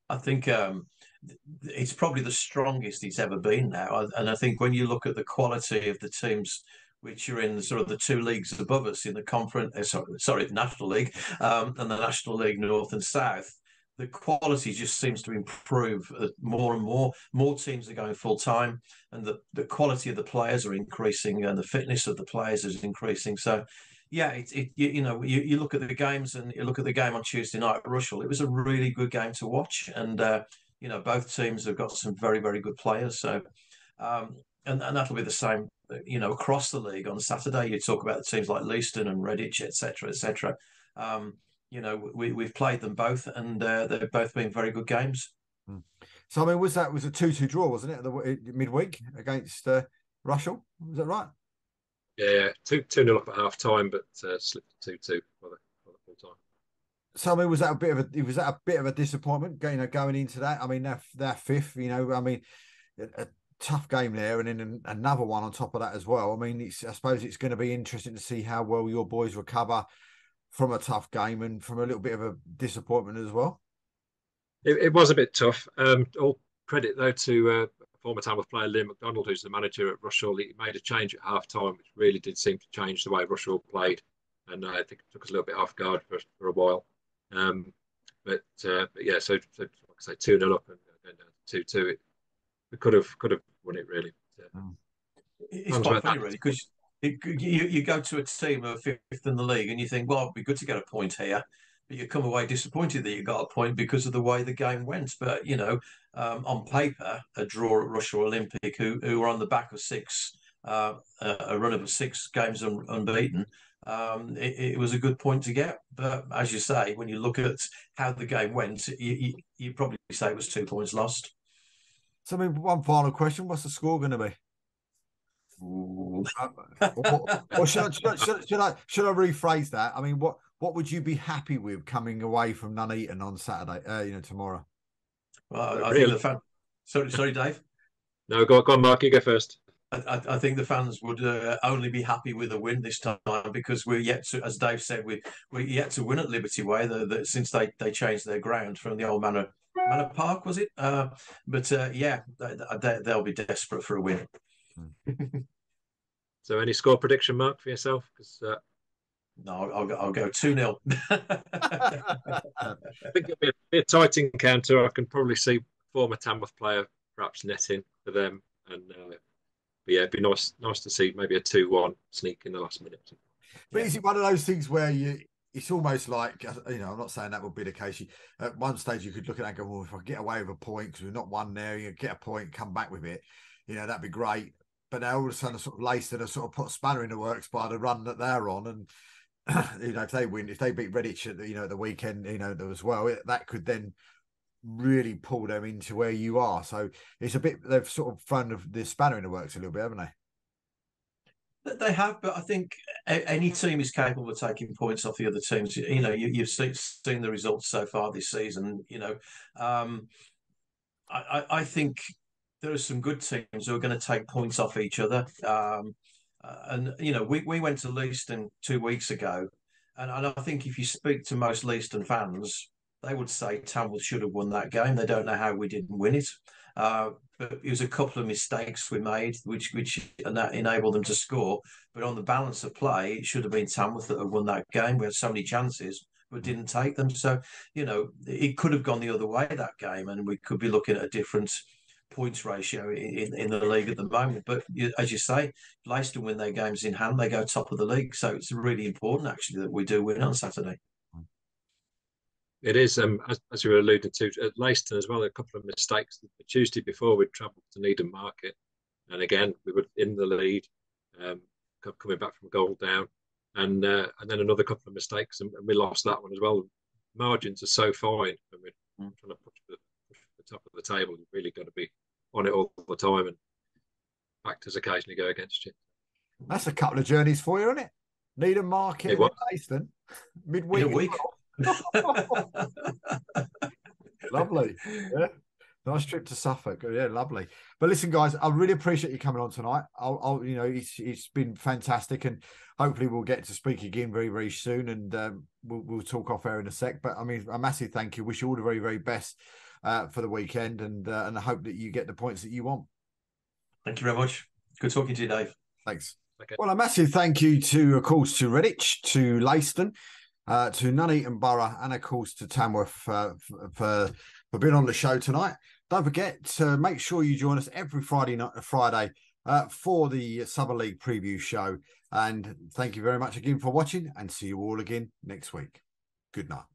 I think it's probably the strongest it's ever been now, and I think when you look at the quality of the teams which are in sort of the 2 leagues above us in the conference, the National League, and the National League North and South, the quality just seems to improve more and more. More teams are going full time, and the quality of the players are increasing, and the fitness of the players is increasing. So, yeah, you look at the games, and you look at the game on Tuesday night at Rushall. It was a really good game to watch, and both teams have got some very, very good players. So, and that'll be the same, across the league on Saturday. You talk about the teams like Leiston and Redditch, etc., etc. We've played them both, and they've both been very good games. So, I mean, was a 2-2 draw, wasn't it, the midweek against Rushall? Was that right? Yeah, 2-0 up at half time, but slipped 2-2 for the full time. So, I mean, was that a bit of a disappointment, going into that? I mean, they're 5th. I mean, a tough game there, and then another one on top of that as well. I mean, I suppose it's going to be interesting to see how well your boys recover from a tough game and from a little bit of a disappointment as well. It was a bit tough. All credit though to former Tamworth player Liam McDonald, who's the manager at Rushall. He made a change at half time, which really did seem to change the way Rushall played, and I think it took us a little bit off guard for a while. But yeah, so like I say, 2-0 up and going down to 2-2. We could have won it really. It's quite funny, really, because you go to a team who are fifth in the league and you think, well, it'd be good to get a point here. But you come away disappointed that you got a point because of the way the game went. But, on paper, a draw at Russia Olympic, who were on the back of a run of 6 games unbeaten, it was a good point to get. But as you say, when you look at how the game went, you probably say it was 2 points lost. So, one final question. What's the score going to be? or should I rephrase that? I mean, what would you be happy with coming away from Nuneaton on Saturday? Tomorrow. Well, I think the fan. Sorry, Dave. No, go on, Mark. You go first. I think the fans would only be happy with a win this time because we're yet to, as Dave said, we're yet to win at Liberty Way. Since they changed their ground from the old Manor Park, was it? They'll be desperate for a win. So, any score prediction, Mark, for yourself? No, I'll go 2-0. I think it'll be a tight encounter. I can probably see former Tamworth player perhaps netting for them, and it'd be nice to see maybe a 2-1 sneak in the last minute. But is it one of those things where it's almost like, I'm not saying that would be the case. At one stage, you could look at that and go, well, if I get away with a point because we've not won there, you get a point, come back with it, that'd be great. But now all of a sudden, sort of Leiston have sort of put a spanner in the works by the run that they're on, and if they win, if they beat Redditch at the weekend, as well, that could then really pull them into where you are. So it's a bit, they've sort of thrown the spanner in the works a little bit, haven't they? They have, but I think any team is capable of taking points off the other teams. You've seen the results so far this season. I think there are some good teams who are going to take points off each other. We went to Leiston 2 weeks ago, and I think if you speak to most Leiston fans, they would say Tamworth should have won that game. They don't know how we didn't win it. But it was a couple of mistakes we made, which and that enabled them to score. But on the balance of play, it should have been Tamworth that had won that game. We had so many chances, but didn't take them. So, it could have gone the other way, that game, and we could be looking at a different points ratio in the league at the moment. But as you say, Leicester win their games in hand, they go top of the league. So it's really important, actually, that we do win on Saturday. It is, as you were alluding to, at Leiston as well, a couple of mistakes. The Tuesday before, we'd travelled to Nuneaton Market, and again, we were in the lead, coming back from goal down, and then another couple of mistakes, and we lost that one as well. Margins are so fine when we're trying to push the top of the table. You've really got to be on it all the time, and factors occasionally go against you. That's a couple of journeys for you, isn't it? Nuneaton Market and Leiston, midweek. Lovely. Yeah. Nice trip to Suffolk. Yeah, lovely. But listen, guys, I really appreciate you coming on tonight. It's been fantastic, and hopefully we'll get to speak again very, very soon, and we'll talk off air in a sec. But I mean, a massive thank you. Wish you all the very, very best for the weekend, and I hope that you get the points that you want. Thank you very much. Good talking to you, Dave. Thanks. Okay. Well, a massive thank you to, of course, to Redditch, to Leiston, to Nuneaton Borough, and of course to Tamworth for being on the show tonight. Don't forget to make sure you join us every Friday for the Summer League preview show. And thank you very much again for watching, and see you all again next week. Good night.